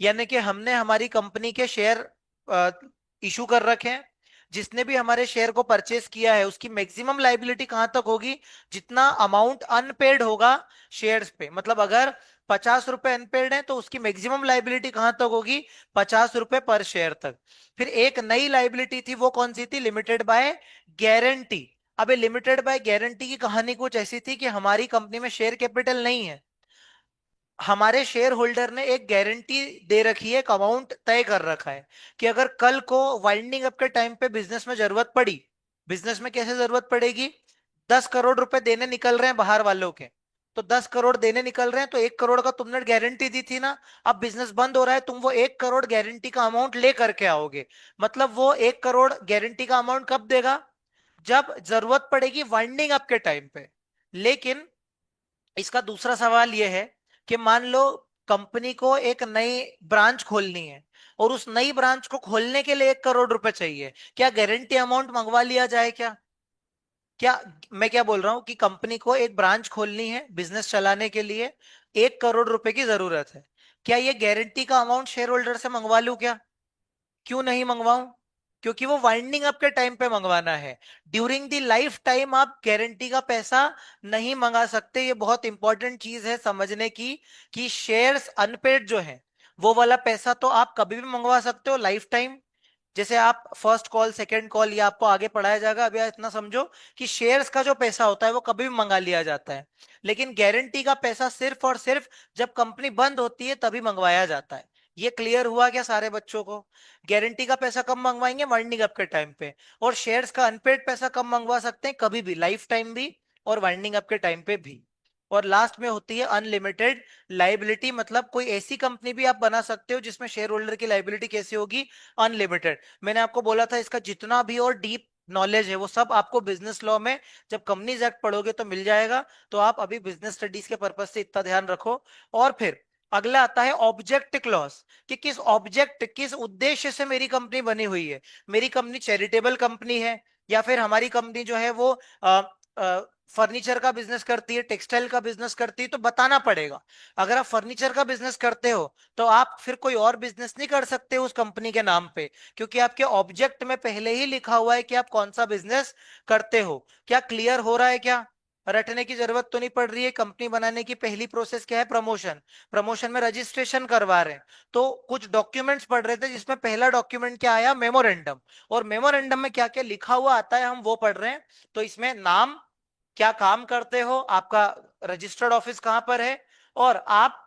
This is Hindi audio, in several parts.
यानी कि हमने हमारी कंपनी के शेयर इशू कर रखे हैं। जिसने भी हमारे शेयर को परचेस किया है उसकी मैक्सिमम लाइबिलिटी कहां तक होगी, जितना अमाउंट अनपेड होगा शेयर्स पे। मतलब अगर 50 रुपए अनपेड है तो उसकी मैक्सिमम लाइबिलिटी कहां तक होगी, 50 रुपए पर शेयर तक। फिर एक नई लाइबिलिटी थी, वो कौन सी थी, लिमिटेड बाय गारंटी। अबे लिमिटेड बाय गारंटी की कहानी कुछ ऐसी थी कि हमारी कंपनी में शेयर कैपिटल नहीं है, हमारे शेयर होल्डर ने एक गारंटी दे रखी है, एक अमाउंट तय कर रखा है कि अगर कल को वाइंडिंग अप के टाइम पे बिजनेस में जरूरत पड़ी, बिजनेस में कैसे जरूरत पड़ेगी, 10 करोड़ रुपए देने निकल रहे हैं बाहर वालों के, तो 10 करोड़ देने निकल रहे हैं तो 1 करोड़ का तुमने गारंटी दी थी ना। अब बिजनेस बंद हो रहा है, तुम वो 1 करोड़ गारंटी का अमाउंट ले करके आओगे। मतलब वो 1 करोड़ गारंटी का अमाउंट कब देगा, जब जरूरत पड़ेगी वाइंडिंग अप के टाइम पे। लेकिन इसका दूसरा सवाल यह है कि मान लो कंपनी को एक नई ब्रांच खोलनी है और उस नई ब्रांच को खोलने के लिए 1 करोड़ रुपए चाहिए, क्या गारंटी अमाउंट मंगवा लिया जाए क्या? क्या मैं क्या बोल रहा हूं कि कंपनी को एक ब्रांच खोलनी है बिजनेस चलाने के लिए, 1 करोड़ रुपए की जरूरत है, क्या ये गारंटी का अमाउंट शेयर होल्डर से मंगवा लूं क्या? क्यों नहीं मंगवाऊं? क्योंकि वो वाइंडिंग अप के टाइम पे मंगवाना है। ड्यूरिंग द लाइफ टाइम आप गारंटी का पैसा नहीं मंगा सकते। ये बहुत इंपॉर्टेंट चीज है समझने की कि शेयर्स अनपेड जो है वो वाला पैसा तो आप कभी भी मंगवा सकते हो लाइफ टाइम। जैसे आप फर्स्ट कॉल सेकंड कॉल ये आपको आगे पढ़ाया जाएगा, अभी आप इतना समझो कि शेयर्स का जो पैसा होता है वो कभी भी मंगा लिया जाता है, लेकिन गारंटी का पैसा सिर्फ और सिर्फ जब कंपनी बंद होती है तभी मंगवाया जाता है। ये क्लियर हुआ क्या सारे बच्चों को? गारंटी का पैसा कब मंगवाएंगे, वाइंडिंग अप के टाइम पे। और शेयर्स का अनपेड पैसा कब मंगवा सकते हैं, कभी भी, लाइफ टाइम भी और वाइंडिंग अप के टाइम पे भी। और लास्ट में होती है अनलिमिटेड लाइबिलिटी, मतलब कोई ऐसी कंपनी भी आप बना सकते हो जिसमें शेयर होल्डर की लाइबिलिटी कैसी होगी, अनलिमिटेड। मैंने आपको बोला था इसका जितना भी और डीप नॉलेज है वो सब आपको बिजनेस लॉ में जब कंपनीज एक्ट पढ़ोगे तो मिल जाएगा। तो आप अभी बिजनेस स्टडीज के पर्पज से इतना ध्यान रखो। और फिर अगला आता है ऑब्जेक्ट क्लॉज, कि किस ऑब्जेक्ट किस उद्देश्य से मेरी कंपनी बनी हुई है। मेरी कंपनी चैरिटेबल कंपनी है, या फिर हमारी कंपनी जो है वो फर्नीचर का बिजनेस करती है, टेक्सटाइल का बिजनेस करती है, तो बताना पड़ेगा। अगर आप फर्नीचर का बिजनेस करते हो तो आप फिर कोई और बिजनेस नहीं कर सकते उस कंपनी के नाम पे, क्योंकि आपके ऑब्जेक्ट में पहले ही लिखा हुआ है कि आप कौन सा बिजनेस करते हो। क्या क्लियर हो रहा है क्या? रटने की जरूरत तो नहीं पड़ रही है। कंपनी बनाने की पहली प्रोसेस क्या है, प्रमोशन। प्रमोशन में रजिस्ट्रेशन करवा रहे हैं तो कुछ डॉक्यूमेंट्स पढ़ रहे थे, जिसमें पहला डॉक्यूमेंट क्या आया, मेमोरेंडम। और मेमोरेंडम में क्या क्या लिखा हुआ आता है हम वो पढ़ रहे हैं। तो इसमें नाम, क्या काम करते हो, आपका रजिस्टर्ड ऑफिस कहां पर है, और आप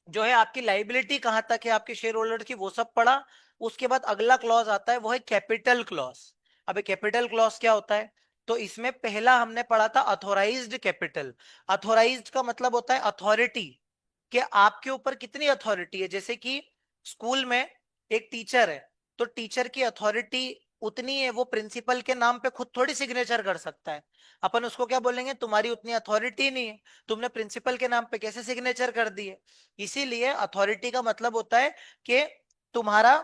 जो है आपकी लाइबिलिटी कहां तक है आपके शेयर होल्डर की, वो सब पढ़ा। उसके बाद अगला क्लॉज आता है वो है कैपिटल क्लॉज। अब कैपिटल क्लॉज क्या होता है, तो इसमें पहला हमने पढ़ा था अथोराइज्ड कैपिटल। अथोराइज्ड का मतलब होता है अथॉरिटी, कि आपके ऊपर कितनी अथॉरिटी है। जैसे कि स्कूल में एक टीचर है, तो टीचर की अथॉरिटी उतनी है, वो प्रिंसिपल के नाम पे खुद थोड़ी सिग्नेचर कर सकता है। अपन उसको क्या बोलेंगे, तुम्हारी उतनी अथॉरिटी नहीं है, तुमने प्रिंसिपल के नाम पे कैसे सिग्नेचर कर दी है। इसीलिए अथॉरिटी का मतलब होता है कि तुम्हारा,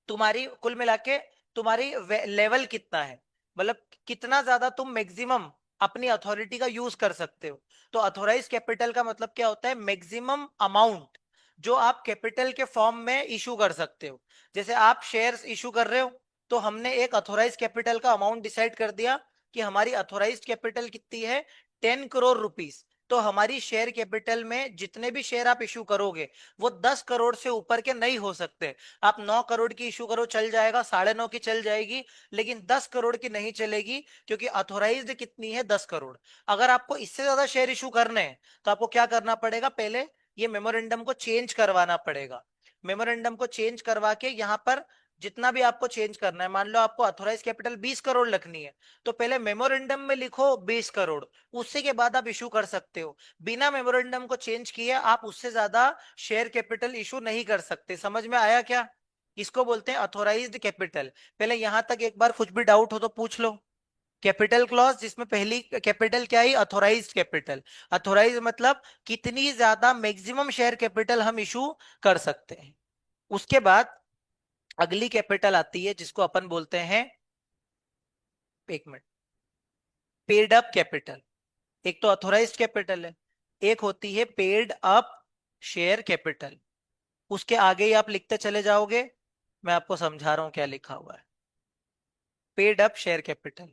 तुम्हारी कुल मिला के तुम्हारी लेवल कितना है, मतलब कितना ज्यादा तुम मैक्सिमम अपनी अथॉरिटी का यूज कर सकते हो। तो अथोराइज कैपिटल का मतलब क्या होता है, मैक्सिमम अमाउंट जो आप कैपिटल के फॉर्म में इशू कर सकते हो। जैसे आप शेयर्स इशू कर रहे हो, तो हमने एक अथोराइज कैपिटल का अमाउंट डिसाइड कर दिया कि हमारी अथोराइज कैपिटल कितनी है, 10 करोड़ रुपीस। तो हमारी शेयर कैपिटल में जितने भी शेयर आप इशू करोगे वो 10 करोड़ से ऊपर के नहीं हो सकते। आप 9 करोड़ की इशू करो चल जाएगा, 9.5 की चल जाएगी, लेकिन 10 करोड़ की नहीं चलेगी, क्योंकि अथोराइज्ड कितनी है, 10 करोड़। अगर आपको इससे ज्यादा शेयर इशू करने हैं तो आपको क्या करना पड़ेगा, पहले ये मेमोरेंडम को चेंज करवाना पड़ेगा। मेमोरेंडम को चेंज करवा के यहाँ पर जितना भी आपको चेंज करना है, मान लो आपको अथोराइज कैपिटल 20 करोड़ रखनी है, तो पहले मेमोरेंडम में लिखो 20 करोड़, उससे के बाद आप इशू कर सकते हो। बिना मेमोरेंडम को चेंज किए आप उससे ज्यादा शेयर कैपिटल इशू नहीं कर सकते। समझ में आया क्या? इसको बोलते हैं अथोराइज्ड कैपिटल। पहले यहां तक एक बार कुछ भी डाउट हो तो पूछ लो। कैपिटल क्लॉज जिसमें पहली कैपिटल क्या है, अथोराइज्ड कैपिटल। अथोराइज मतलब कितनी ज्यादा मैक्सिमम शेयर कैपिटल हम इशू कर सकते हैं। उसके बाद अगली कैपिटल आती है जिसको अपन बोलते हैं, एक मिनट, पेड अप कैपिटल। एक तो अथोराइज्ड कैपिटल है, एक होती है पेड अप शेयर कैपिटल। उसके आगे ही आप लिखते चले जाओगे। मैं आपको समझा रहा हूँ क्या लिखा हुआ है। Paid up share capital.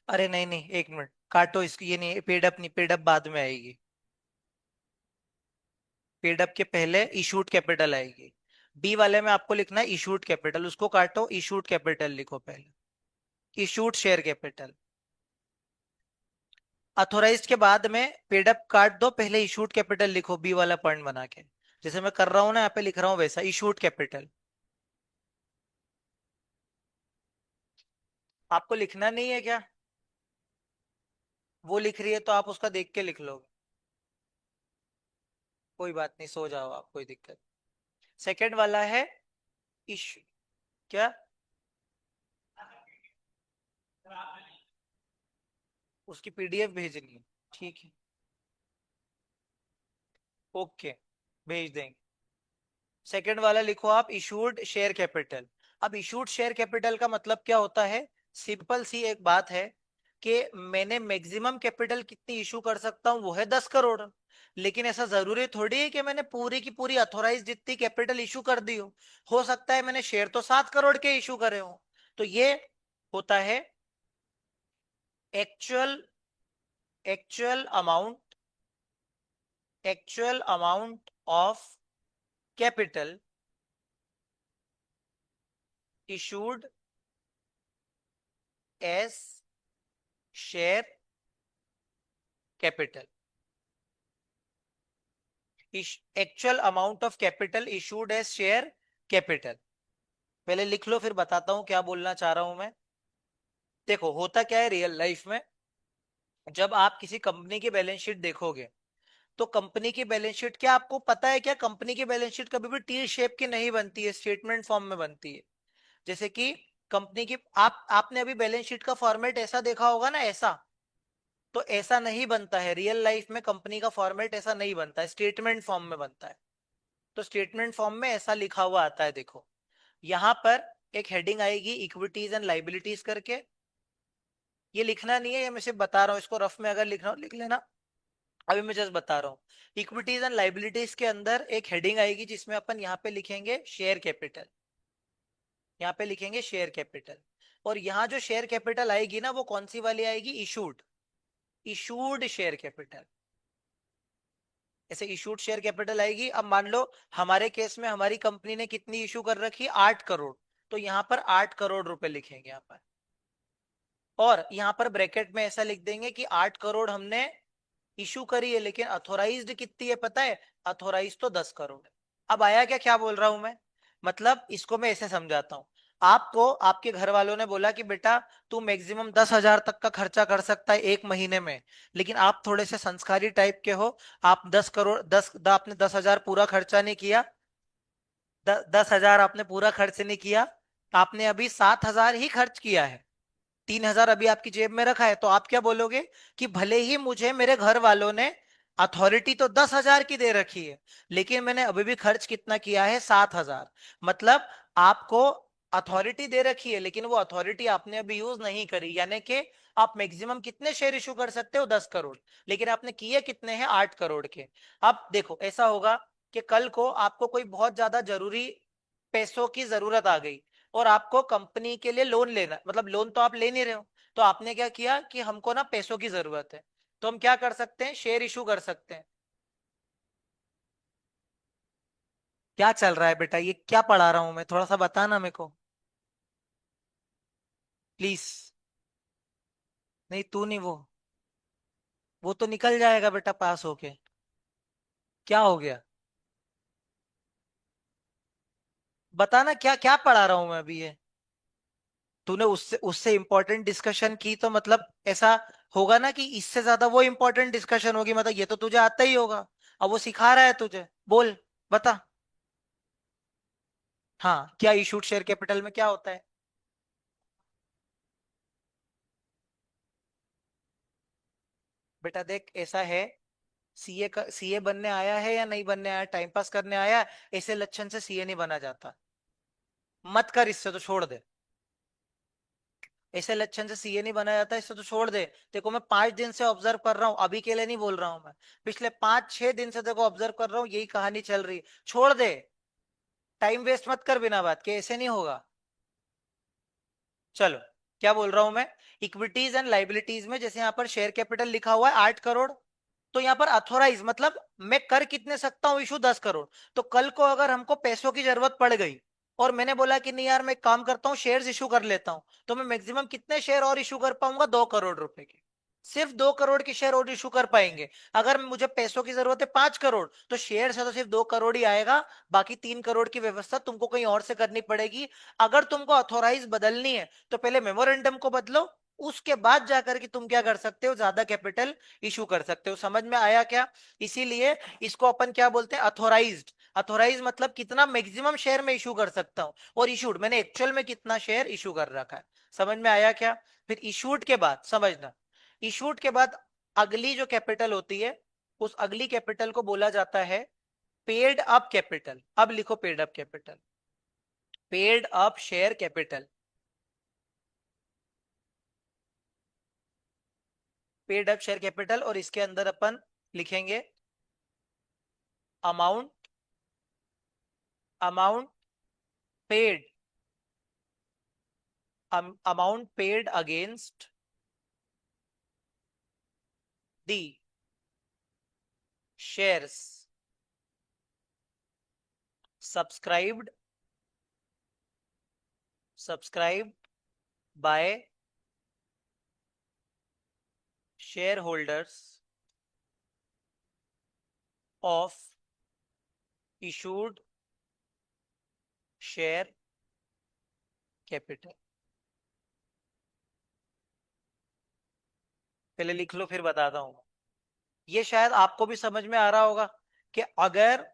अरे नहीं नहीं, एक मिनट काटो इसकी, ये नहीं पेड अप, नहीं पेड अप बाद में आएगी। पेड अप के पहले इशूड कैपिटल आएगी। बी वाले में आपको लिखना है इशूड कैपिटल, उसको काटो, इशूड कैपिटल लिखो पहले। Issued share capital. अथोराइज्ड के बाद में पेड अप काट दो, पहले इशूड कैपिटल लिखो बी वाला पॉइंट बना के। जैसे मैं कर रहा हूं ना, यहाँ पे लिख रहा हूँ वैसा इशूड कैपिटल। आपको लिखना नहीं है क्या? वो लिख रही है तो आप उसका देख के लिख लोगे। कोई बात नहीं, सो जाओ आप, कोई दिक्कत। सेकंड वाला है इशू। क्या? उसकी पीडीएफ भेजनी है? ठीक है, ओके, भेज देंगे। सेकंड वाला लिखो आप इशूड शेयर कैपिटल। अब इशूड शेयर कैपिटल का मतलब क्या होता है? सिंपल सी एक बात है कि मैंने मैक्सिमम कैपिटल कितनी इशू कर सकता हूं, वो है 10 करोड़। लेकिन ऐसा जरूरी थोड़ी है कि मैंने पूरी की पूरी अथोराइज जितनी कैपिटल इशू कर दी हो सकता है मैंने शेयर तो 7 करोड़ के इशू करे हो। तो ये होता है actual actual amount of capital issued as share capital. Actual amount of capital issued as share capital. पहले लिख लो, फिर बताता हूं क्या बोलना चाह रहा हूं मैं। देखो होता क्या है रियल लाइफ में, जब आप किसी कंपनी की बैलेंस शीट देखोगे, तो कंपनी की बैलेंस शीट, क्या आपको पता है क्या, कंपनी की बैलेंस शीट कभी भी टी शेप की नहीं बनती है, स्टेटमेंट फॉर्म में बनती है। जैसे कि कंपनी की, आपने अभी बैलेंस शीट का फॉर्मेट ऐसा देखा होगा ना, ऐसा। तो ऐसा नहीं बनता है रियल लाइफ में, कंपनी का फॉर्मेट ऐसा नहीं बनता है, स्टेटमेंट फॉर्म में बनता है। तो स्टेटमेंट फॉर्म में ऐसा लिखा हुआ आता है, देखो यहां पर एक हेडिंग आएगी इक्विटीज एंड लाइबिलिटीज करके। ये लिखना नहीं है, ये मैं सिर्फ बता रहा हूँ, इसको रफ में अगर लिखना हो लिख लेना। अभी मैं जस्ट बता रहा हूँ। इक्विटीज एंड लाइबिलिटीज के अंदर एक हेडिंग आएगी जिसमें अपन यहाँ पे लिखेंगे शेयर कैपिटल। यहाँ पे लिखेंगे शेयर कैपिटल। और यहाँ जो शेयर कैपिटल आएगी ना, वो कौन सी वाली आएगी? इशूड। Issued share capital. ऐसे इशूड शेयर कैपिटल आएगी। अब मान लो हमारे केस में हमारी कंपनी ने कितनी इशू कर रखी, 8 करोड़। तो यहाँ पर 8 करोड़ रुपए लिखेंगे यहाँ पर। और यहाँ पर ब्रैकेट में ऐसा लिख देंगे कि 8 करोड़ हमने इशू करी है, लेकिन अथोराइज्ड कितनी है पता है? अथोराइज तो 10 करोड़ है। अब आया क्या, क्या बोल रहा हूं मैं? मतलब इसको मैं ऐसे समझाता हूँ। आपको आपके घर वालों ने बोला कि बेटा तू मैक्सिमम 10,000 तक का खर्चा कर सकता है एक महीने में, लेकिन आप थोड़े से संस्कारी टाइप के हो। आप 10 करोड़, आपने 10,000 पूरा खर्चा नहीं किया। 10,000 आपने पूरा खर्च नहीं किया। आपने अभी 7,000 ही खर्च किया है। 3,000 अभी आपकी जेब में रखा है, तो आप क्या बोलोगे कि भले ही मुझे मेरे घर वालों ने अथॉरिटी तो 10,000 की दे रखी है, लेकिन मैंने अभी भी खर्च कितना किया है? 7,000। मतलब आपको अथॉरिटी दे रखी है, लेकिन वो अथॉरिटी आपने अभी यूज नहीं करी, यानी कि आप मैक्सिमम कितने शेयर इशू कर सकते हो? 10 करोड़। लेकिन आपने किए कितने हैं? 8 करोड़ के। अब देखो ऐसा होगा कि कल को आपको कोई बहुत ज्यादा जरूरी पैसों की जरूरत आ गई, और आपको कंपनी के लिए लोन लेना, मतलब लोन तो आप ले नहीं रहे हो, तो आपने क्या किया कि हमको ना पैसों की जरूरत है, तो हम क्या कर सकते हैं? शेयर इशू कर सकते हैं। क्या चल रहा है बेटा, ये क्या पढ़ा रहा हूं मैं, थोड़ा सा बताना मेरे को प्लीज। नहीं तू नहीं, वो तो निकल जाएगा बेटा पास होके। क्या हो गया? बताना क्या क्या पढ़ा रहा हूं मैं अभी ये। तूने उससे उससे इंपॉर्टेंट डिस्कशन की, तो मतलब ऐसा होगा ना कि इससे ज्यादा वो इंपॉर्टेंट डिस्कशन होगी, मतलब ये तो तुझे आता ही होगा। अब वो सिखा रहा है तुझे, बोल, बता। हाँ, क्या इशूड शेयर कैपिटल में क्या होता है? बेटा देख ऐसा है, सीए बनने आया है या नहीं बनने आया, टाइम पास करने आया है, ऐसे लक्षण से सीए नहीं बना जाता। मत कर, इससे तो छोड़ दे। ऐसे लक्षण से सीए नहीं बना जाता, इससे तो छोड़ दे। देखो मैं 5 दिन से ऑब्जर्व कर रहा हूँ, अभी के लिए नहीं बोल रहा हूँ मैं, पिछले 5-6 दिन से देखो ऑब्जर्व कर रहा हूँ, यही कहानी चल रही है। छोड़ दे, टाइम वेस्ट मत कर बिना बात के, ऐसे नहीं होगा। चलो, क्या बोल रहा हूं मैं। इक्विटीज एंड लाइबिलिटीज में जैसे यहाँ पर शेयर कैपिटल लिखा हुआ है 8 करोड़, तो यहाँ पर अथोराइज मतलब मैं कर कितने सकता हूँ, इशू 10 करोड़। तो कल को अगर हमको पैसों की जरूरत पड़ गई और मैंने बोला कि नहीं यार मैं एक काम करता हूँ शेयर्स इशू कर लेता हूँ, तो मैं मैक्सिमम कितने शेयर और इशू कर पाऊंगा, 2 करोड़ रुपए के। सिर्फ 2 करोड़ के शेयर और इशू कर पाएंगे। अगर मुझे पैसों की जरूरत है 5 करोड़, तो शेयर से तो सिर्फ 2 करोड़ ही आएगा, बाकी 3 करोड़ की व्यवस्था तुमको कहीं और से करनी पड़ेगी। अगर तुमको अथोराइज बदलनी है तो पहले मेमोरेंडम को बदलो, उसके बाद जाकर के तुम क्या कर सकते हो, ज्यादा कैपिटल इशू कर सकते हो। समझ में आया क्या। इसीलिए इसको अपन क्या बोलते हैं, अथोराइज्ड। अथोराइज मतलब कितना मैक्सिमम शेयर में इशू कर सकता हूं, और इशूड मैंने एक्चुअल में कितना शेयर इशू कर रखा है। समझ में आया क्या। फिर इशूड के बाद समझना, इशूड के बाद अगली जो कैपिटल होती है, उस अगली कैपिटल को बोला जाता है पेड अप कैपिटल। अब लिखो paid up capital, paid up share capital. Paid up share capital, और इसके अंदर अपन लिखेंगे amount, amount paid, amount paid against the shares subscribed, subscribed by share holders of issued share capital. पहले लिख लो फिर बताता हूं। ये शायद आपको भी समझ में आ रहा होगा कि अगर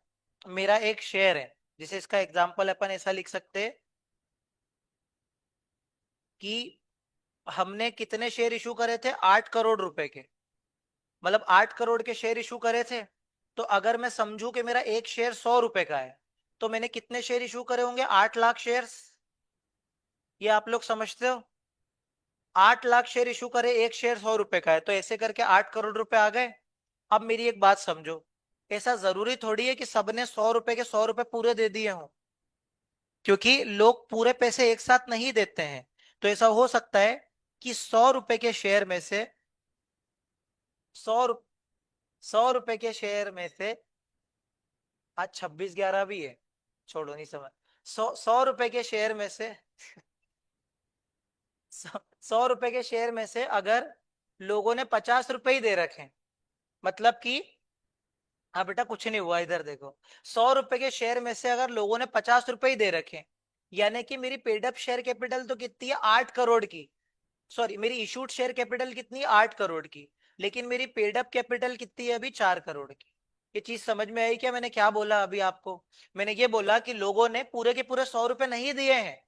मेरा एक शेयर है, जैसे इसका एग्जांपल अपन ऐसा लिख सकते हैं कि हमने कितने शेयर इशू करे थे, 8 करोड़ रुपए के, मतलब 8 करोड़ के शेयर इशू करे थे। तो अगर मैं समझू कि मेरा एक शेयर 100 रुपए का है, तो मैंने कितने शेयर इशू करे होंगे, 8 लाख शेयर। ये आप लोग समझते हो, 8 लाख शेयर इशू करे, एक शेयर 100 रुपए का है, तो ऐसे करके 8 करोड़ रुपए आ गए। अब मेरी एक बात समझो, ऐसा जरूरी थोड़ी है कि सबने 100 रुपए के 100 रुपए पूरे दे दिए हों, क्योंकि लोग पूरे पैसे एक साथ नहीं देते हैं। तो ऐसा हो सकता है कि 100 रुपए के शेयर में से, 100 100 रुपए के शेयर में से, आज 26/11 भी है, छोड़ो नहीं समझ। 100 100 रुपए के शेयर में से, 100 रुपए के शेयर में से अगर लोगों ने 50 रुपए ही दे रखे, मतलब कि, हाँ बेटा कुछ नहीं हुआ, इधर देखो, 100 रुपए के शेयर में से अगर लोगों ने 50 रुपए ही दे रखे, यानी कि मेरी पेड अप शेयर कैपिटल तो कितनी है, 8 करोड़ की। सॉरी, मेरी इशूड शेयर कैपिटल कितनी है, 8 करोड़ की। लेकिन मेरी पेड अप कैपिटल कितनी है अभी, 4 करोड़ की। ये चीज समझ में आई क्या, मैंने क्या बोला अभी आपको। मैंने ये बोला कि लोगों ने पूरे के पूरे 100 रुपए नहीं दिए हैं।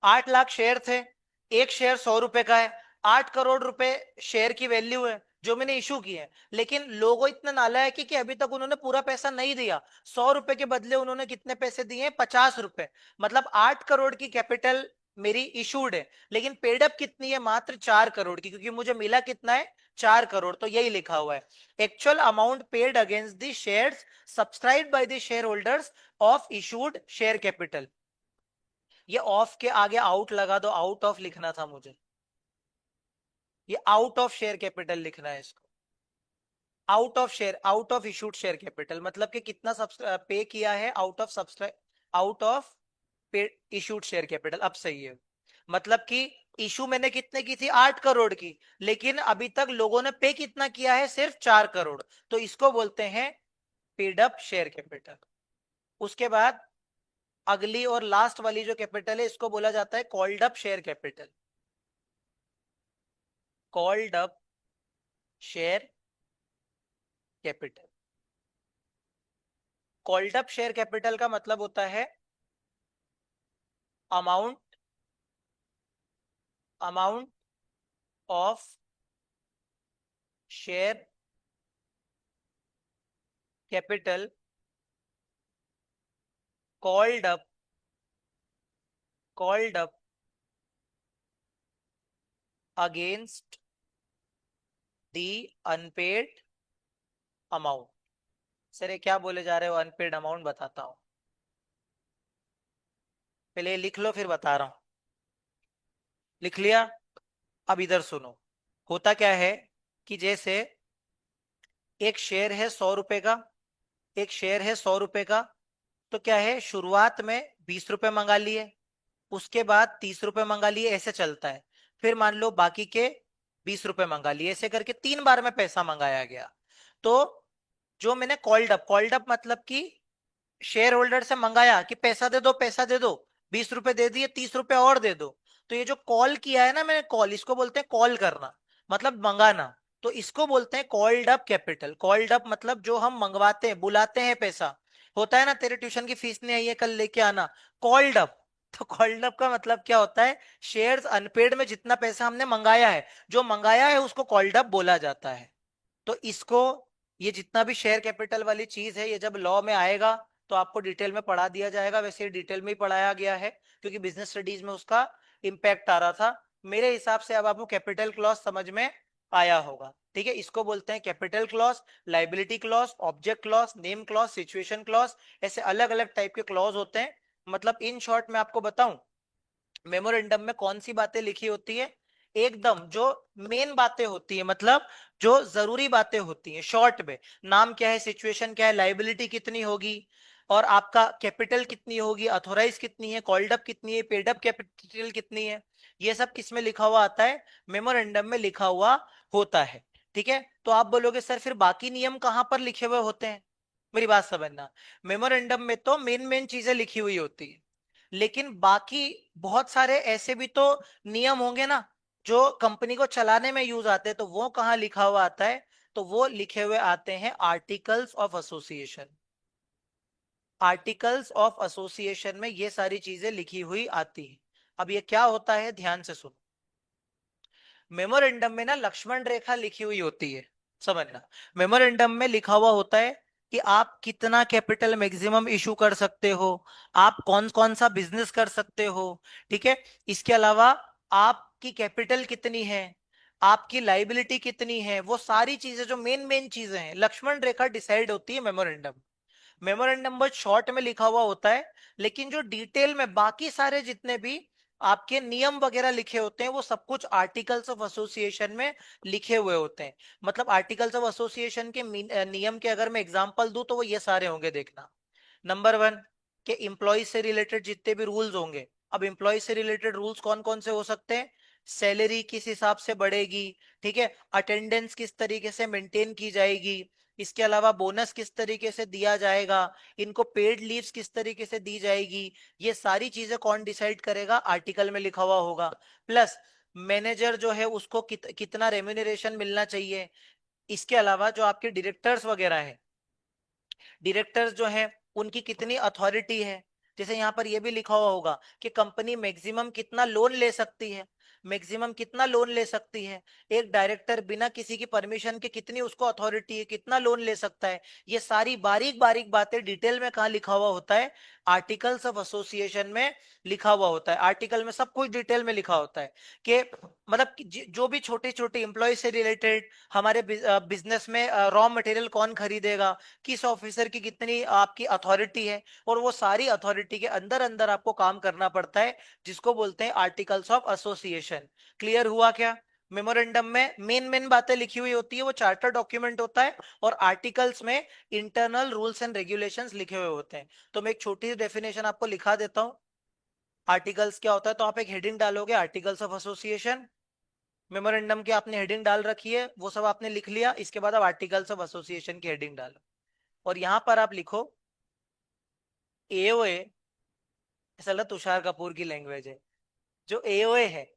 8 लाख शेयर थे, एक शेयर 100 रुपए का है, 8 करोड़ रुपए शेयर की वैल्यू है जो मैंने इशू की है। लेकिन लोगों इतना नालायक है कि अभी तक उन्होंने पूरा पैसा नहीं दिया, 100 रुपए के बदले उन्होंने कितने पैसे दिए, 50 रुपए। मतलब 8 करोड़ की कैपिटल मेरी इशूड है, लेकिन पेड अप कितनी है, मात्र 4 करोड़ की, क्योंकि मुझे मिला कितना है, 4 करोड़। तो यही लिखा हुआ है, actual amount paid against the shares subscribed by the share holders of issued share capital. ये ऑफ के आगे आउट लगा दो, आउट ऑफ लिखना था मुझे, ये आउट ऑफ शेयर कैपिटल लिखना है इसको। Out of share, out of issued share capital मतलब कि कितना पे किया है, out of subscribe, out of पे इशूड शेयर कैपिटल। अब सही है, मतलब कि इशू मैंने कितने की थी, 8 करोड़ की, लेकिन अभी तक लोगों ने पे कितना किया है, सिर्फ 4 करोड़। तो इसको बोलते हैं पेड अप शेयर कैपिटल। उसके बाद अगली और लास्ट वाली जो कैपिटल है, इसको बोला जाता है called up share capital. Called up share capital, called up share capital का मतलब होता है amount, amount of share capital called up called up against the unpaid amount. Sir ये क्या बोले जा रहे हो, अनपेड अमाउंट बताता हूं, पहले ये लिख लो फिर बता रहा हूं। लिख लिया? अब इधर सुनो। होता क्या है कि जैसे एक शेयर है 100 रुपए का, एक शेयर है 100 रुपए का, तो क्या है, शुरुआत में 20 रुपए मंगा लिए, उसके बाद 30 रुपए मंगा लिए, ऐसे चलता है। फिर मान लो बाकी के 20 रुपए मंगा लिए, ऐसे करके 3 बार में पैसा मंगाया गया। तो जो मैंने कॉल्ड अप मतलब कि शेयर होल्डर से मंगाया कि पैसा दे दो, पैसा दे दो, 20 रुपए दे दिए, 30 रुपए और दे दो। तो ये जो कॉल किया है ना मैंने, कॉल, इसको बोलते हैं कॉल करना, मतलब मंगाना। तो इसको बोलते हैं called up capital. Called up मतलब जो हम मंगवाते हैं, बुलाते हैं पैसा। होता है ना, तेरे ट्यूशन की फीस नहीं आई है, कल लेके आना, कॉल्ड अप। तो कॉल्ड अप का मतलब क्या होता है, शेयर्स अनपेड में जितना पैसा हमने मंगाया है, जो मंगाया है उसको कॉल्ड अप बोला जाता है। तो इसको, ये जितना भी शेयर कैपिटल वाली चीज है, ये जब लॉ में आएगा तो आपको डिटेल में पढ़ा दिया जाएगा। वैसे डिटेल में ही पढ़ाया गया है क्योंकि बिजनेस स्टडीज में उसका इम्पैक्ट आ रहा था। मेरे हिसाब से अब आपको कैपिटल क्लॉज समझ में आया होगा। ठीक है, इसको बोलते हैं capital clause, liability clause, object clause, name clause, situation clause. ऐसे अलग अलग टाइप के क्लॉज होते हैं। मतलब इन शॉर्ट मैं आपको बताऊं, मेमोरेंडम में कौन सी बातें लिखी होती है, एकदम जो मेन बातें होती है, मतलब जो जरूरी बातें होती हैं शॉर्ट में। नाम क्या है, सिचुएशन क्या है, लाइबिलिटी कितनी होगी, और आपका कैपिटल कितनी होगी, अथोराइज कितनी है, कॉल्ड अप कितनी है, पेड अप कैपिटल कितनी है, ये सब किसमें लिखा हुआ आता है, मेमोरेंडम में लिखा हुआ होता है। ठीक है, तो आप बोलोगे सर फिर बाकी नियम कहां पर लिखे हुए होते हैं। मेरी बात समझना, मेमोरेंडम में तो मेन मेन चीजें लिखी हुई होती है, लेकिन बाकी बहुत सारे ऐसे भी तो नियम होंगे ना जो कंपनी को चलाने में यूज आते हैं, तो वो कहाँ लिखा हुआ आता है, तो वो लिखे हुए आते हैं articles of association. Articles of association में ये सारी चीजें लिखी हुई आती है। अब ये क्या होता है, ध्यान से सुनो। मेमोरेंडम में ना लक्ष्मण रेखा लिखी हुई होती है, समझना। मेमोरेंडम में लिखा हुआ होता है कि आप कितना कैपिटल मैक्सिमम इशू कर सकते हो, आप कौन कौन सा बिजनेस कर सकते हो। ठीक है, इसके अलावा आपकी कैपिटल कितनी है, आपकी लाइबिलिटी कितनी है, वो सारी चीजें जो मेन मेन चीजें हैं लक्ष्मण रेखा डिसाइड होती है मेमोरेंडम। मेमोरेंडम बहुत शॉर्ट में लिखा हुआ होता है, लेकिन जो डिटेल में बाकी सारे जितने भी आपके नियम वगैरह लिखे होते हैं, वो सब कुछ आर्टिकल्स ऑफ एसोसिएशन में लिखे हुए होते हैं। मतलब आर्टिकल्स ऑफ एसोसिएशन के नियम के अगर मैं एग्जांपल दूं तो वो ये सारे होंगे, देखना। नंबर वन, के एम्प्लॉय से रिलेटेड जितने भी रूल्स होंगे। अब एम्प्लॉय से रिलेटेड रूल्स कौन कौन से हो सकते हैं, सैलरी किस हिसाब से बढ़ेगी, ठीक है, अटेंडेंस किस तरीके से मेंटेन की जाएगी, इसके अलावा बोनस किस तरीके से दिया जाएगा, इनको पेड लीव्स किस तरीके से दी जाएगी, ये सारी चीजें कौन डिसाइड करेगा, आर्टिकल में लिखा हुआ होगा। प्लस मैनेजर जो है उसको कितना रेम्यूनरेशन मिलना चाहिए। इसके अलावा जो आपके डायरेक्टर्स वगैरह है, डायरेक्टर्स जो हैं उनकी कितनी अथॉरिटी है। जैसे यहाँ पर यह भी लिखा हुआ होगा कि कंपनी मैक्सिमम कितना लोन ले सकती है, मैक्सिमम कितना लोन ले सकती है, एक डायरेक्टर बिना किसी की परमिशन के कितनी उसको अथॉरिटी है, कितना लोन ले सकता है। ये सारी बारीक बारीक बातें डिटेल में कहाँ लिखा हुआ होता है, आर्टिकल्स ऑफ एसोसिएशन में लिखा हुआ होता है। आर्टिकल में सब कुछ डिटेल में लिखा होता है कि मतलब कि जो भी छोटे छोटे एम्प्लॉय से रिलेटेड, हमारे बिजनेस में रॉ मटेरियल कौन खरीदेगा, किस ऑफिसर की कितनी आपकी अथॉरिटी है, और वो सारी अथॉरिटी के अंदर अंदर आपको काम करना पड़ता है, जिसको बोलते हैं आर्टिकल्स ऑफ एसोसिएशन। क्लियर हुआ क्या। मेमोरेंडम में मेन मेन बातें लिखी हुई होती है, वो चार्टर डॉक्यूमेंट होता है, और आर्टिकल्स में इंटरनल रूल्स एंड रेगुलेशंस लिखे हुए होते हैं। तो मैं एक छोटी सी डेफिनेशन आपको लिखा देता हूं, आर्टिकल्स क्या होता है। तो आप एक हेडिंग डालोगे, आर्टिकल्स ऑफ एसोसिएशन। मेमोरेंडम की आपने हेडिंग डाल रखी है, वो सब आपने लिख लिया, इसके बाद आप आर्टिकल्स ऑफ एसोसिएशन की हेडिंग डालो, और यहां पर आप लिखो एओए। ऐसा तुषार कपूर की लैंग्वेज है। जो एओए है,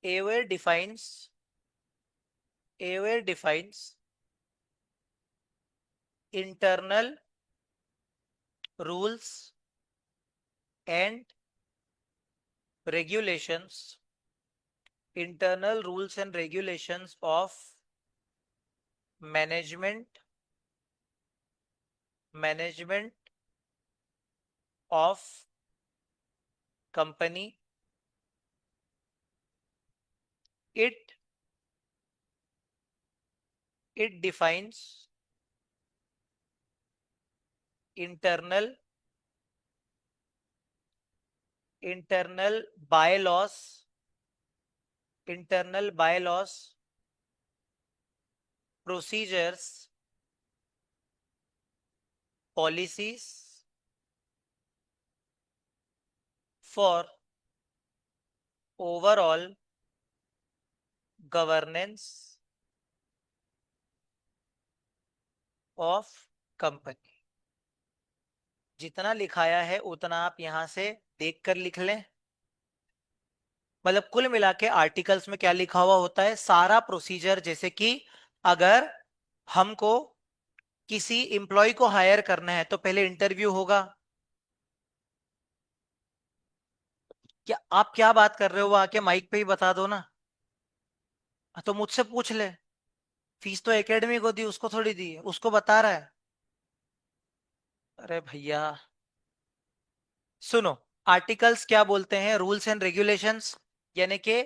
AOA defines, AOA defines internal rules and regulations, internal rules and regulations of management management of company, it it defines internal internal bylaws internal bylaws, procedures, policies for overall governance of company. जितना लिखाया है उतना आप यहां से देख कर लिख लें। मतलब कुल मिला के आर्टिकल्स में क्या लिखा हुआ होता है, सारा प्रोसीजर। जैसे कि अगर हमको किसी एम्प्लॉय को हायर करना है तो पहले इंटरव्यू होगा। क्या आप क्या बात कर रहे हो, वो आके माइक पे ही बता दो ना। तो मुझसे पूछ ले, फीस तो एकेडमी को दी, उसको थोड़ी दी है, उसको बता रहा है। अरे भैया सुनो, आर्टिकल्स क्या बोलते हैं, रूल्स एंड रेगुलेशंस। यानी कि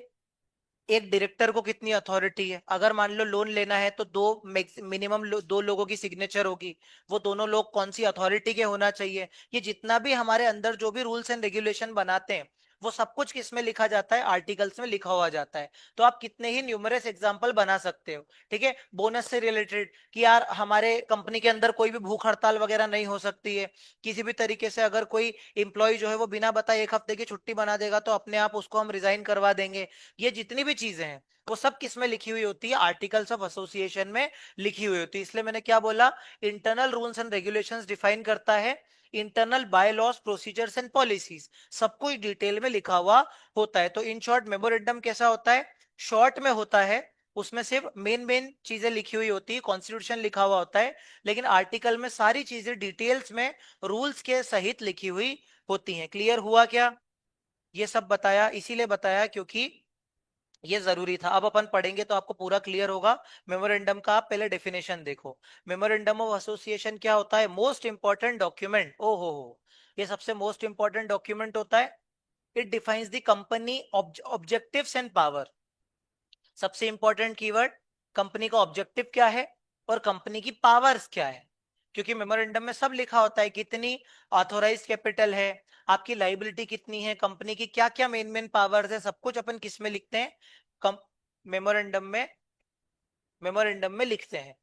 एक डायरेक्टर को कितनी अथॉरिटी है, अगर मान लो लोन लेना है तो मिनिमम दो लोगों की सिग्नेचर होगी। वो दोनों लोग कौन सी अथॉरिटी के होना चाहिए, ये जितना भी हमारे अंदर जो भी रूल्स एंड रेगुलेशन बनाते हैं, वो सब कुछ किसमें लिखा जाता है, आर्टिकल्स में लिखा हुआ जाता है। तो आप कितने ही न्यूमरस एग्जांपल बना सकते हो। ठीक है, बोनस से रिलेटेड कि यार हमारे कंपनी के अंदर कोई भी भूख हड़ताल वगैरह नहीं हो सकती है। किसी भी तरीके से अगर कोई इंप्लॉय जो है वो बिना बताए एक हफ्ते की छुट्टी बना देगा तो अपने आप उसको हम रिजाइन करवा देंगे। ये जितनी भी चीजें हैं वो सब किस में लिखी हुई होती है, आर्टिकल्स ऑफ एसोसिएशन में लिखी हुई होती है। इसलिए मैंने क्या बोला, internal rules and regulations define करता है, internal bylaws, procedures and policies, सब कुछ डिटेल में लिखा हुआ होता है। तो इन शॉर्ट मेमोरेंडम कैसा होता है, शॉर्ट में होता है, उसमें सिर्फ मेन मेन चीजें लिखी हुई होती है, कॉन्स्टिट्यूशन लिखा हुआ होता है, लेकिन आर्टिकल में सारी चीजें डिटेल्स में रूल्स के सहित लिखी हुई होती हैं। क्लियर हुआ क्या? ये सब बताया इसीलिए बताया क्योंकि ये जरूरी था। अब अपन पढ़ेंगे तो आपको पूरा क्लियर होगा। मेमोरेंडम का आप पहले डेफिनेशन देखो। मेमोरेंडम ऑफ एसोसिएशन क्या होता है, मोस्ट इंपॉर्टेंट डॉक्यूमेंट। ओ हो, ये सबसे मोस्ट इंपॉर्टेंट डॉक्यूमेंट होता है। It defines the company objectives and power. सबसे इंपॉर्टेंट कीवर्ड, कंपनी का ऑब्जेक्टिव क्या है और कंपनी की पावर्स क्या है। क्योंकि मेमोरेंडम में सब लिखा होता है, कितनी ऑथोराइज कैपिटल है, आपकी लाइबिलिटी कितनी है, कंपनी की क्या क्या मेन मेन पावर्स है, सब कुछ अपन किस में लिखते हैं, कम मेमोरेंडम में लिखते हैं।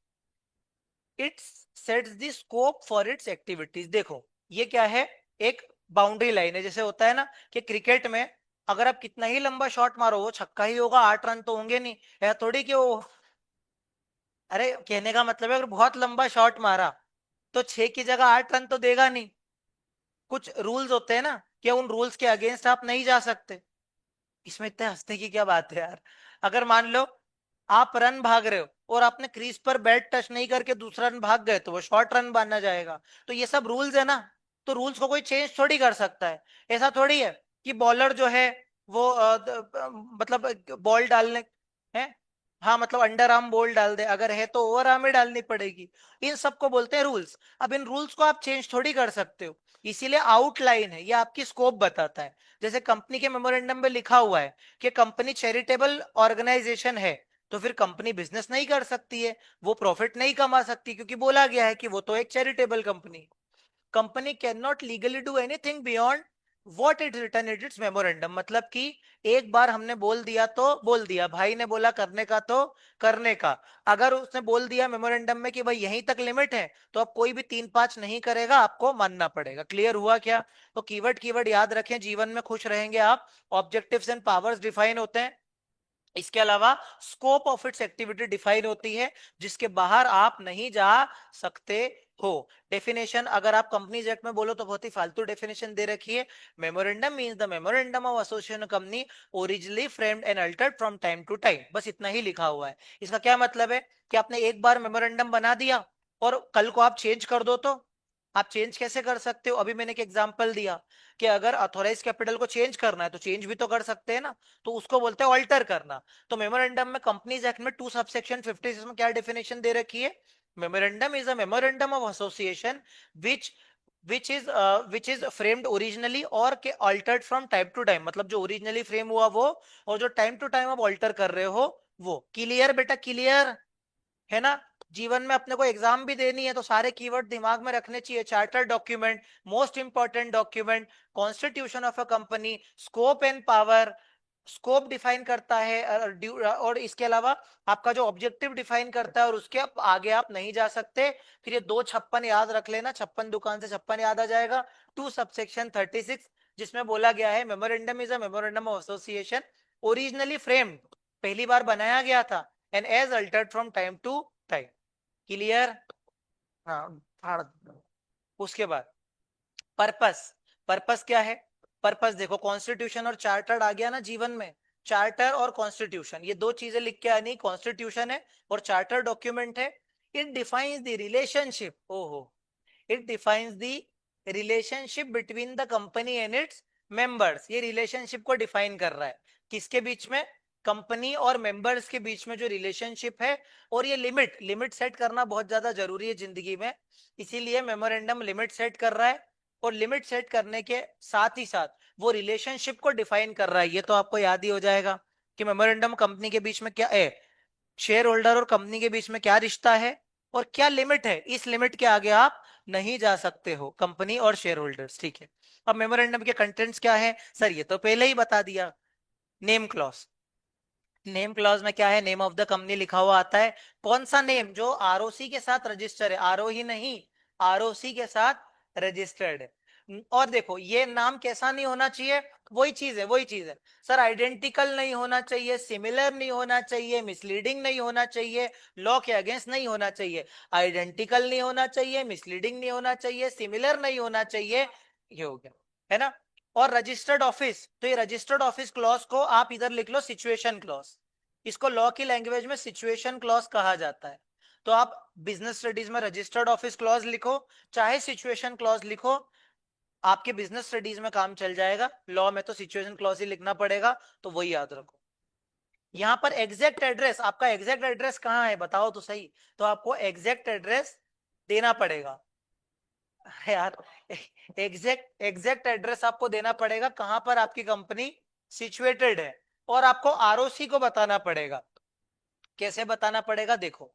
It sets the scope for its activities. देखो ये क्या है, एक बाउंड्री लाइन है। जैसे होता है ना कि क्रिकेट में अगर आप कितना ही लंबा शॉट मारो वो छक्का ही होगा, 8 रन तो होंगे नहीं। है थोड़ी कि वो, अरे कहने का मतलब है अगर बहुत लंबा शॉट मारा तो 6 की जगह 8 रन तो देगा नहीं। कुछ रूल्स होते हैं ना कि उन रूल्स के अगेंस्ट आप नहीं जा सकते। इसमें इतने हंसने की क्या बात है यार। अगर मान लो आप रन भाग रहे हो और आपने क्रीज पर बैट टच नहीं करके दूसरा रन भाग गए तो वो शॉर्ट रन माना जाएगा। तो ये सब रूल्स है ना, तो रूल्स को कोई चेंज थोड़ी कर सकता है। ऐसा थोड़ी है कि बॉलर जो है वो मतलब बॉल डालने है, हाँ मतलब अंडर आर्म बॉल डाल दे, अगर है तो ओवर आर्म ही डालनी पड़ेगी। इन सबको बोलते हैं रूल्स। अब इन रूल्स को आप चेंज थोड़ी कर सकते हो। इसीलिए आउटलाइन है, ये आपकी स्कोप बताता है। जैसे कंपनी के मेमोरेंडम में लिखा हुआ है कि कंपनी चैरिटेबल ऑर्गेनाइजेशन है, तो फिर कंपनी बिजनेस नहीं कर सकती है, वो प्रॉफिट नहीं कमा सकती, क्योंकि बोला गया है कि वो तो एक charitable company. Company can not legally do anything beyond what it return it it's memorandum. मतलब कि एक बार हमने बोल दिया तो बोल दिया, भाई ने बोला करने का तो करने का। अगर उसने बोल दिया मेमोरेंडम में कि भाई यहीं तक लिमिट है, तो अब कोई भी 3-5 नहीं करेगा, आपको मानना पड़ेगा। क्लियर हुआ क्या? तो कीवर्ड कीवर्ड याद रखें, जीवन में खुश रहेंगे आप। ऑब्जेक्टिव्स एंड पावर्स डिफाइन होते हैं, इसके अलावा scope of its activity define होती है, जिसके बाहर आप नहीं जा सकते हो। डेफिनेशन अगर आप कंपनीज एक्ट में बोलो तो बहुत ही फालतू डेफिनेशन दे रखी है। Memorandum means the memorandum of association company originally framed and altered from time to time. बस इतना ही लिखा हुआ है। इसका क्या मतलब है कि आपने एक बार मेमोरेंडम बना दिया और कल को आप चेंज कर दो तो आप चेंज कैसे कर सकते हो? अभी मैंने एक एग्जांपल दिया कि अगर ऑथोराइज कैपिटल को चेंज करना है तो चेंज भी तो कर सकते हैं ना, तो उसको बोलते हैं ऑल्टर करना। तो मेमोरेंडम में कंपनीज एक्ट में 2 सबसेक्शन 56 में क्या डेफिनेशन दे रखी है? Memorandum is a memorandum of association which which is framed originally और के altered from time to time, मतलब जो ओरिजिनली फ्रेम हुआ वो, और जो टाइम टू टाइम आप ऑल्टर कर रहे हो वो। क्लियर बेटा, क्लियर है ना? जीवन में अपने को एग्जाम भी देनी है तो सारे कीवर्ड दिमाग में रखने चाहिए। Charter document, most important document, constitution of a company, scope and power, scope define करता है और इसके अलावा आपका जो ऑब्जेक्टिव डिफाइन करता है, और उसके आगे आप नहीं जा सकते। फिर ये 256 याद रख लेना, 56 दुकान से 56 याद आ जाएगा। 2 सबसेक्शन 36 जिसमें बोला गया है memorandum is a memorandum of association originally framed, पहली बार बनाया गया था, and as altered from time to time. Clear? हाँ, फाड़ दो। उसके बाद पर्पस। पर्पस क्या है? पर्पस देखो, कॉन्स्टिट्यूशन और चार्टर आ गया ना जीवन में। चार्टर और कॉन्स्टिट्यूशन ये दो चीजें लिख के आनी, कॉन्स्टिट्यूशन है और चार्टर डॉक्यूमेंट है। इट डिफाइंस द रिलेशनशिप, ओहो, it defines the relationship between the company and its members. ये रिलेशनशिप को डिफाइन कर रहा है, किसके बीच में? कंपनी और मेंबर्स के बीच में जो रिलेशनशिप है। और ये लिमिट, लिमिट सेट करना बहुत ज्यादा जरूरी है जिंदगी में, इसीलिए मेमोरेंडम लिमिट सेट कर रहा है। और लिमिट सेट करने के साथ ही साथ वो रिलेशनशिप को डिफाइन कर रहा है। ये तो आपको याद ही हो जाएगा कि मेमोरेंडम कंपनी के बीच में क्या है, शेयर होल्डर और कंपनी के बीच में क्या रिश्ता है और क्या लिमिट है। इस लिमिट के आगे आप नहीं जा सकते हो, कंपनी और शेयर होल्डर्स, ठीक है? अब मेमोरेंडम के कंटेंट्स क्या है सर? ये तो पहले ही बता दिया। नेम क्लॉज, नेम क्लॉज में क्या है? नेम ऑफ द कंपनी लिखा हुआ आता है। कौन सा नेम? जो आरओसी के साथ रजिस्टर है, आरओ नहीं, आरओसी के साथ रजिस्टर्ड है। और देखो ये नाम कैसा नहीं होना चाहिए? वही चीज है, वही चीज है सर। आइडेंटिकल नहीं होना चाहिए, सिमिलर नहीं होना चाहिए, मिसलीडिंग नहीं होना चाहिए, लॉ के अगेंस्ट नहीं होना चाहिए। आइडेंटिकल नहीं होना चाहिए, मिसलीडिंग नहीं होना चाहिए, सिमिलर नहीं होना चाहिए। ये हो गया, है ना? और रजिस्टर्ड ऑफिस, तो ये रजिस्टर्ड ऑफिस क्लॉज को आप इधर लिख लो सिचुएशन क्लॉज। इसको लॉ की लैंग्वेज में सिचुएशन क्लॉज कहा जाता है। तो आप बिजनेस स्टडीज में रजिस्टर्ड ऑफिस क्लॉज लिखो, चाहे सिचुएशन क्लॉज लिखो, आपके बिजनेस स्टडीज में काम चल जाएगा। लॉ में तो सिचुएशन क्लॉज ही लिखना पड़ेगा, तो वही याद रखो। यहाँ पर एग्जैक्ट एड्रेस, आपका एग्जैक्ट एड्रेस कहाँ है बताओ तो सही। तो आपको एग्जैक्ट एड्रेस देना पड़ेगा यार। एग्जैक्ट एग्जैक्ट एड्रेस आपको देना पड़ेगा, कहां पर आपकी कंपनी सिचुएटेड है। और आपको आरओसी को बताना पड़ेगा। कैसे बताना पड़ेगा? देखो,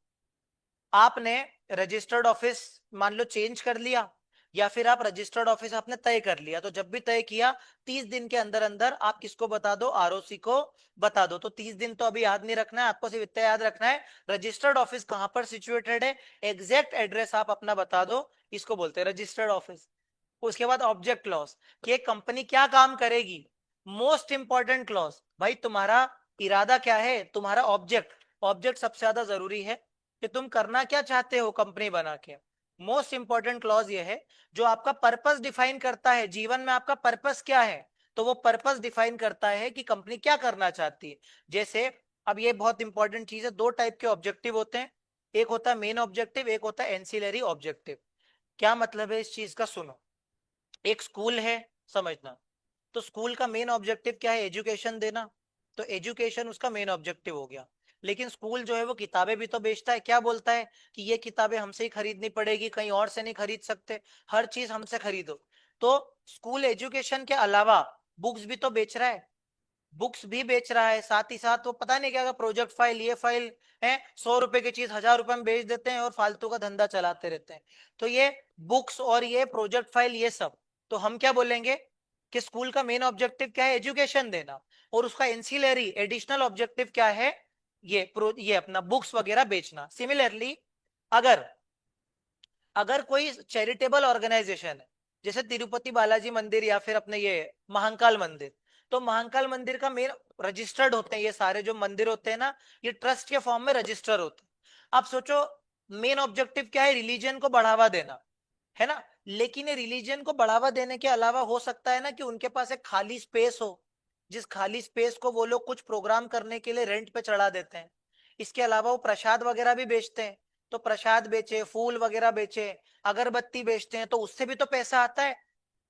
आपने रजिस्टर्ड ऑफिस मान लो चेंज कर लिया, या फिर आप रजिस्टर्ड ऑफिस आपने तय कर लिया, तो जब भी तय किया 30 दिन के अंदर अंदर आप किसको बता दो? आरओसी को बता दो। तो 30 दिन तो अभी याद नहीं रखना है आपको, सिर्फ इतना याद रखना है रजिस्टर्ड ऑफिस कहां पर सिचुएटेड है, एग्जैक्ट एड्रेस आप अपना बता दो, इसको बोलते हैं रजिस्टर्ड ऑफिस। उसके बाद ऑब्जेक्ट क्लॉज, कि एक कंपनी क्या काम करेगी। मोस्ट इंपॉर्टेंट क्लॉज, भाई तुम्हारा इरादा क्या है, तुम्हारा ऑब्जेक्ट, ऑब्जेक्ट सबसे ज्यादा जरूरी है कि तुम करना क्या चाहते हो कंपनी बना के। मोस्ट इंपॉर्टेंट क्लॉज ये है जो आपका पर्पस डिफाइन करता है, जीवन में आपका पर्पस क्या है। तो वो पर्पस डिफाइन करता है कि कंपनी क्या करना चाहती है। जैसे अब ये बहुत इंपॉर्टेंट चीज है, दो टाइप के ऑब्जेक्टिव होते हैं, एक होता है मेन ऑब्जेक्टिव, एक होता है एंसिलरी ऑब्जेक्टिव। क्या मतलब है इस चीज का? सुनो, एक स्कूल है, समझना। तो स्कूल का मेन ऑब्जेक्टिव क्या है? एजुकेशन देना। तो एजुकेशन उसका मेन ऑब्जेक्टिव हो गया। लेकिन स्कूल जो है वो किताबें भी तो बेचता है। क्या बोलता है कि ये किताबें हमसे ही खरीदनी पड़ेगी, कहीं और से नहीं खरीद सकते, हर चीज हमसे खरीदो। तो स्कूल एजुकेशन के अलावा बुक्स भी तो बेच रहा है, बुक्स भी बेच रहा है, साथ ही साथ वो पता नहीं क्या प्रोजेक्ट फाइल, ये फाइल है, 100 रुपए की चीज 1000 रुपए में बेच देते हैं और फालतू का धंधा चलाते रहते हैं। तो ये बुक्स और ये प्रोजेक्ट फाइल ये सब, तो हम क्या बोलेंगे कि स्कूल का मेन ऑब्जेक्टिव क्या है? एजुकेशन देना। और उसका एंसिलरी एडिशनल ऑब्जेक्टिव क्या है? ये अपना बुक्स वगैरह बेचना। सिमिलरली अगर अगर कोई चैरिटेबल ऑर्गेनाइजेशन है, जैसे तिरुपति बालाजी मंदिर या फिर अपने ये महाकाल मंदिर, तो महाकाल मंदिर का मेन रजिस्टर्ड होते हैं, ये सारे जो मंदिर होते हैं ना, ये ट्रस्ट के फॉर्म में रजिस्टर होते हैं। आप सोचो मेन ऑब्जेक्टिव क्या है? रिलीजन को बढ़ावा देना, है ना? लेकिन ये रिलीजन को बढ़ावा देने के अलावा हो सकता है ना कि उनके पास एक खाली स्पेस हो, जिस खाली स्पेस को वो लोग कुछ प्रोग्राम करने के लिए रेंट पे चढ़ा देते हैं। इसके अलावा वो प्रसाद वगैरह भी बेचते हैं। तो प्रसाद बेचे, फूल वगैरह बेचे, अगरबत्ती बेचते हैं तो उससे भी तो पैसा आता है।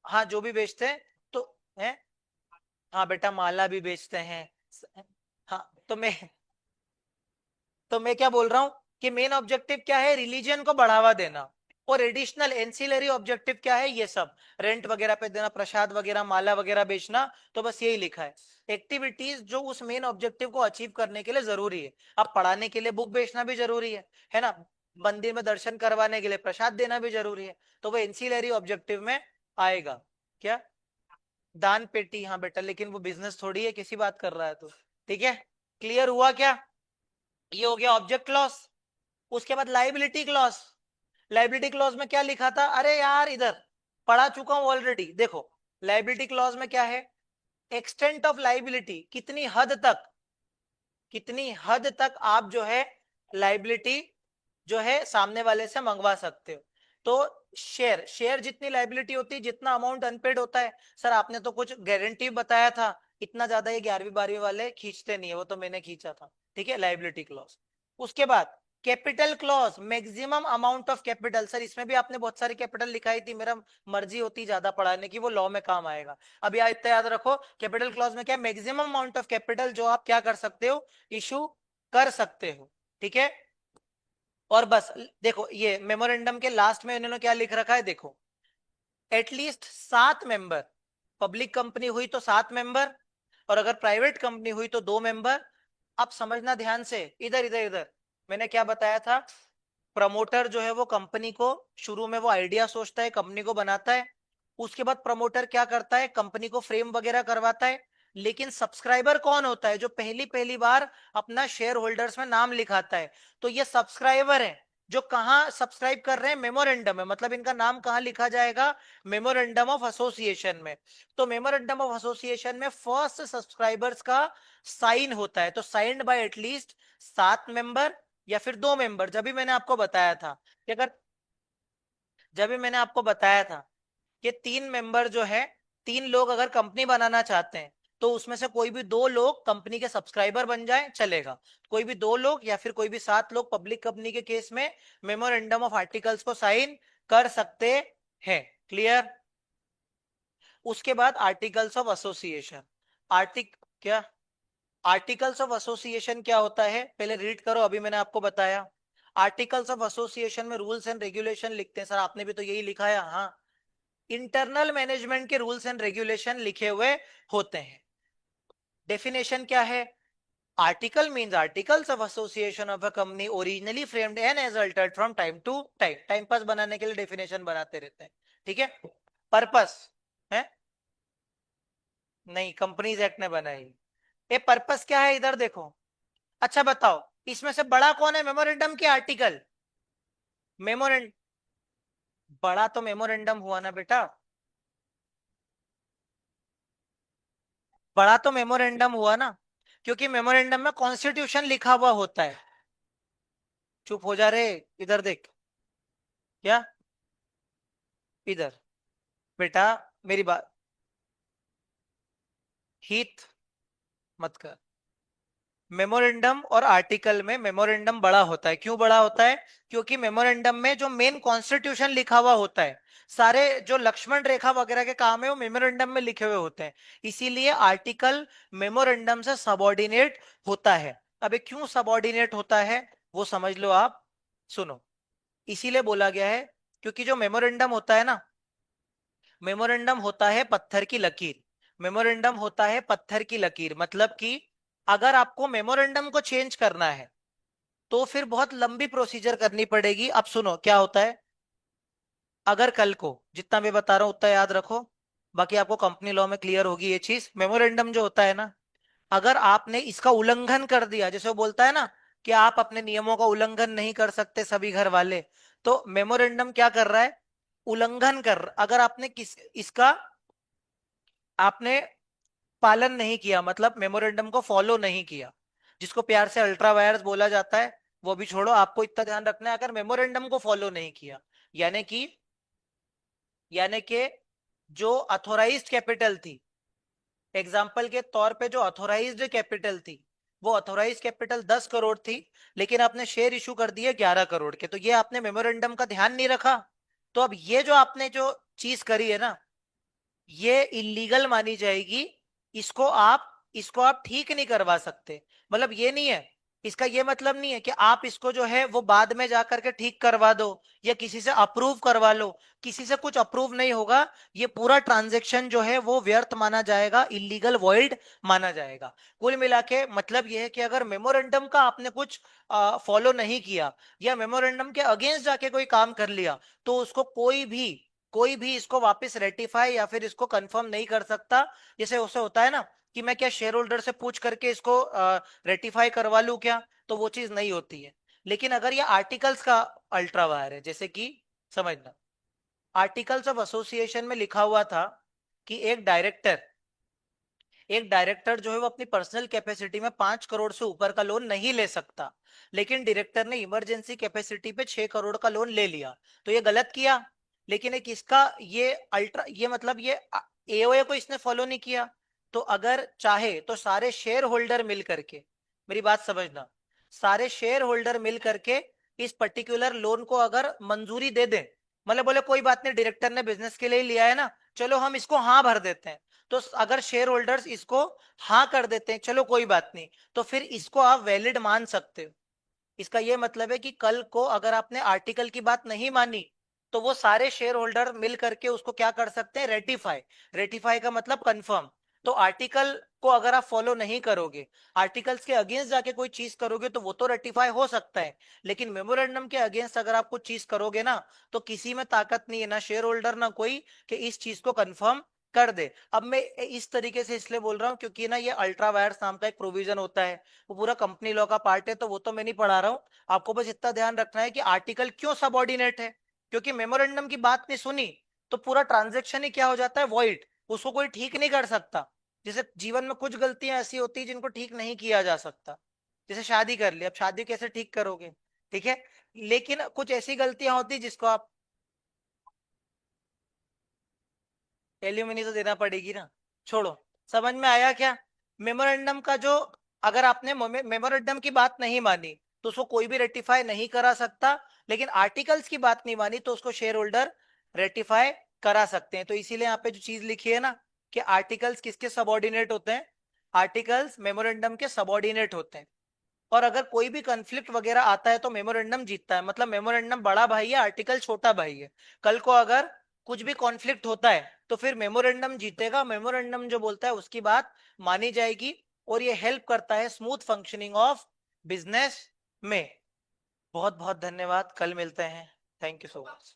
हाँ जो भी बेचते हैं तो है। हाँ बेटा माला भी बेचते हैं। हाँ तो मैं क्या बोल रहा हूं कि मेन ऑब्जेक्टिव क्या है, रिलीजन को बढ़ावा देना। और एडिशनल एंसिलरी ऑब्जेक्टिव क्या है, ये सब रेंट वगैरह पे देना, प्रसाद वगैरह, माला वगैरह बेचना। तो बस यही लिखा है, एक्टिविटीज जो उस मेन ऑब्जेक्टिव को अचीव करने के लिए जरूरी है। अब पढ़ाने के लिए बुक बेचना भी जरूरी है ना। मंदिर में दर्शन करवाने के लिए प्रसाद देना भी जरूरी है, तो वो एंसिलरी ऑब्जेक्टिव में आएगा। क्या? दान पेटी, हाँ बेटा, लेकिन वो बिजनेस थोड़ी है, किसी बात कर रहा है तू। ठीक है, क्लियर हुआ क्या? ये हो गया ऑब्जेक्ट क्लॉज। उसके बाद लाइबिलिटी क्लॉज। लाइबिलिटी क्लॉज में क्या लिखा था, अरे यार इधर पढ़ा चुका हूं ऑलरेडी, देखो। लाइबिलिटी क्लॉज में क्या है, एक्सटेंट ऑफ लाइबिलिटी, कितनी हद तक आप जो है लाइबिलिटी जो है सामने वाले से मंगवा सकते हो। तो शेयर शेयर जितनी लाइबिलिटी होती है, जितना अमाउंट अनपेड होता है। सर आपने तो कुछ गारंटी बताया था, इतना ज्यादा ये 11वीं 12वीं वाले खींचते नहीं है, वो तो मैंने खींचा था। ठीक है, लाइबिलिटी क्लॉज। उसके बाद capital clause, maximum amount of capital. Sir इसमें भी आपने बहुत सारी कैपिटल लिखाई थी, मेरा मर्जी होती ज्यादा पढ़ाने की, वो लॉ में काम आएगा। अब यार इतना याद रखो, कैपिटल क्लॉज में क्या, मैक्सिमम अमाउंट ऑफ कैपिटल जो आप क्या कर सकते हो, इशू कर सकते हो। ठीक है, और बस देखो ये मेमोरेंडम के लास्ट में इन्होंने क्या लिख रखा है, देखो। एटलीस्ट 7 मेंबर, पब्लिक कंपनी हुई तो 7 मेंबर, और अगर प्राइवेट कंपनी हुई तो 2 मेंबर। अब समझना ध्यान से, इधर इधर इधर, मैंने क्या बताया था। प्रमोटर जो है वो कंपनी को, शुरू में वो आइडिया सोचता है, कंपनी को बनाता है। उसके बाद प्रमोटर क्या करता है, कंपनी को फ्रेम वगैरह करवाता है। लेकिन सब्सक्राइबर कौन होता है, जो पहली पहली बार अपना शेयर होल्डर्स में नाम लिखाता है। तो ये सब्सक्राइबर है, जो कहाँ सब्सक्राइब कर रहे हैं, मेमोरेंडम में, मतलब इनका नाम कहाँ लिखा जाएगा, मेमोरेंडम ऑफ एसोसिएशन में। तो मेमोरेंडम ऑफ एसोसिएशन में फर्स्ट सब्सक्राइबर्स का साइन होता है, तो साइंड बाय एटलीस्ट 7 मेंबर या फिर 2 मेंबर। जब भी मैंने आपको बताया था कि अगर, जब भी मैंने आपको बताया था कि 3 मेंबर जो है, 3 लोग अगर कंपनी बनाना चाहते हैं, तो उसमें से कोई भी 2 लोग कंपनी के सब्सक्राइबर बन जाए चलेगा। कोई भी 2 लोग या फिर कोई भी 7 लोग पब्लिक कंपनी के केस में मेमोरेंडम ऑफ आर्टिकल्स को साइन कर सकते हैं। क्लियर? उसके बाद आर्टिकल्स ऑफ एसोसिएशन। आर्टिक क्या, आर्टिकल्स ऑफ एसोसिएशन क्या होता है, पहले रीड करो, अभी मैंने आपको बताया। आर्टिकल्स ऑफ एसोसिएशन में रूल्स एंड रेगुलेशन लिखते हैं। सर आपने भी तो यही लिखा है, हाँ। इंटरनल मैनेजमेंट के रूल्स एंड रेगुलेशन लिखे हुए होते हैं। डेफिनेशन क्या है, article means articles of association of a company originally framed and as altered from time to time. Time पास बनाने के लिए डेफिनेशन बनाते रहते हैं। ठीक है, पर्पस है, नहीं कंपनीज एक्ट ने बनाई। ये पर्पस क्या है, इधर देखो। अच्छा बताओ, इसमें से बड़ा कौन है, मेमोरेंडम के आर्टिकल? मेमोरेंड बड़ा तो मेमोरेंडम हुआ ना बेटा, बड़ा तो मेमोरेंडम हुआ ना, क्योंकि मेमोरेंडम में कॉन्स्टिट्यूशन लिखा हुआ होता है। चुप हो जा रे, इधर देख। क्या? इधर बेटा, मेरी बात, हित मत कर। मेमोरेंडम और आर्टिकल में मेमोरेंडम बड़ा होता है, क्यों बड़ा होता है, क्योंकि मेमोरेंडम में जो मेन कॉन्स्टिट्यूशन लिखा हुआ होता है, सारे जो लक्ष्मण रेखा वगैरह के काम है वो मेमोरेंडम में लिखे हुए होते हैं। इसीलिए आर्टिकल मेमोरेंडम से सबऑर्डिनेट होता है। अबे क्यों सबऑर्डिनेट होता है, वो समझ लो आप, सुनो। इसीलिए बोला गया है, क्योंकि जो मेमोरेंडम होता है ना, मेमोरेंडम होता है पत्थर की लकीर। मेमोरेंडम होता है पत्थर की लकीर, मतलब कि अगर आपको मेमोरेंडम को चेंज करना है तो फिर बहुत लंबी प्रोसीजर करनी पड़ेगी। अब सुनो क्या होता है, अगर कल को, जितना मैं बता रहा हूं उतना याद रखो, बाकी आपको कंपनी लॉ में क्लियर होगी ये चीज। मेमोरेंडम जो होता है ना, अगर आपने इसका उल्लंघन कर दिया, जैसे वो बोलता है ना कि आप अपने नियमों का उल्लंघन नहीं कर सकते सभी घर वाले, तो मेमोरेंडम क्या कर रहा है, उल्लंघन कर, अगर आपने किस इसका आपने पालन नहीं किया, मतलब मेमोरेंडम को फॉलो नहीं किया, जिसको प्यार से अल्ट्रा वायर्स बोला जाता है, वो भी छोड़ो, आपको इतना ध्यान रखना है, अगर मेमोरेंडम को फॉलो नहीं किया, यानी कि यानी कि जो अथोराइज्ड कैपिटल थी, एग्जाम्पल के तौर पे जो अथोराइज्ड कैपिटल थी, वो ऑथोराइज कैपिटल 10 करोड़ थी, लेकिन आपने शेयर इशू कर दिए 11 करोड़ के, तो ये आपने मेमोरेंडम का ध्यान नहीं रखा। तो अब ये जो आपने जो चीज करी है ना, ये इलीगल मानी जाएगी। इसको आप ठीक नहीं करवा सकते। मतलब ये नहीं है, इसका ये मतलब नहीं है कि आप इसको जो है वो बाद में जाकर के ठीक करवा दो या किसी से अप्रूव करवा लो। किसी से कुछ अप्रूव नहीं होगा। ये पूरा ट्रांजैक्शन जो है वो व्यर्थ माना जाएगा, इलीगल वॉइड माना जाएगा। कुल मिला के मतलब ये है कि अगर मेमोरेंडम का आपने कुछ फॉलो नहीं किया या मेमोरेंडम के अगेंस्ट जाके कोई काम कर लिया, तो उसको कोई भी इसको वापस रेटिफाई या फिर इसको कंफर्म नहीं कर सकता। जैसे उसे होता है ना कि मैं क्या शेयर होल्डर से पूछ करके इसको रेटिफाई करवा लूं क्या, तो वो चीज नहीं होती है। लेकिन अगर ये आर्टिकल्स का अल्ट्रा वायर है, जैसे कि समझना, आर्टिकल्स ऑफ एसोसिएशन में लिखा हुआ था कि एक डायरेक्टर जो है वो अपनी पर्सनल कैपेसिटी में 5 करोड़ से ऊपर का लोन नहीं ले सकता। लेकिन डायरेक्टर ने इमरजेंसी कैपेसिटी पे 6 करोड़ का लोन ले लिया, तो ये गलत किया। लेकिन एक इसका ये मतलब ये एओए को इसने फॉलो नहीं किया। तो अगर चाहे तो सारे शेयर होल्डर मिल करके, मेरी बात समझना, सारे शेयर होल्डर मिल करके इस पर्टिकुलर लोन को अगर मंजूरी दे दें, मतलब बोले कोई बात नहीं, डायरेक्टर ने बिजनेस के लिए ही लिया है ना, चलो हम इसको हाँ भर देते हैं। तो अगर शेयर होल्डर्स इसको हाँ कर देते हैं, चलो कोई बात नहीं, तो फिर इसको आप वैलिड मान सकते हो। इसका ये मतलब है कि कल को अगर आपने आर्टिकल की बात नहीं मानी, तो वो सारे शेयर होल्डर मिल करके उसको क्या कर सकते हैं, रेटिफाई। रेटिफाई का मतलब कंफर्म। तो आर्टिकल को अगर आप फॉलो नहीं करोगे, आर्टिकल्स के अगेंस्ट जाके कोई चीज करोगे, तो वो तो रेटिफाई हो सकता है। लेकिन मेमोरेंडम के अगेंस्ट अगर आप कुछ चीज करोगे ना, तो किसी में ताकत नहीं है, ना शेयर होल्डर ना कोई, कि इस चीज को कंफर्म कर दे। अब मैं इस तरीके से इसलिए बोल रहा हूँ क्योंकि ना ये अल्ट्रा वायर्स नाम का एक प्रोविजन होता है, वो पूरा कंपनी लॉ का पार्ट है, तो वो तो मैं नहीं पढ़ा रहा हूँ। आपको बस इतना ध्यान रखना है कि आर्टिकल क्यों सबऑर्डिनेट है, क्योंकि मेमोरेंडम की बात नहीं सुनी तो पूरा ट्रांजेक्शन ही क्या हो जाता है, वॉइड। उसको कोई ठीक नहीं कर सकता। जैसे जीवन में कुछ गलतियां ऐसी होती है जिनको ठीक नहीं किया जा सकता। जैसे शादी कर ली, अब शादी कैसे ठीक करोगे, ठीक है। लेकिन कुछ ऐसी गलतियां होती जिसको आप, एल्यूमिनी तो देना पड़ेगी ना। छोड़ो, समझ में आया क्या। मेमोरेंडम का जो, अगर आपने मेमोरेंडम की बात नहीं मानी, तो उसको कोई भी रेटिफाई नहीं करा सकता। लेकिन आर्टिकल्स की बात नहीं मानी तो उसको शेयर होल्डर रेटिफाई करा सकते हैं। तो इसीलिए यहाँ पे जो चीज लिखी है ना, कि आर्टिकल्स किसके सबऑर्डिनेट होते हैं, आर्टिकल्स मेमोरेंडम के सबऑर्डिनेट होते हैं। और अगर कोई भी कंफ्लिक्ट वगैरह आता है तो मेमोरेंडम जीतता है, मतलब मेमोरेंडम बड़ा भाई है, आर्टिकल छोटा भाई है। कल को अगर कुछ भी कॉन्फ्लिक्ट होता है तो फिर मेमोरेंडम जीतेगा, मेमोरेंडम जो बोलता है उसकी बात मानी जाएगी। और ये हेल्प करता है स्मूथ फंक्शनिंग ऑफ बिजनेस में। बहुत बहुत धन्यवाद, कल मिलते हैं। Thank you so much.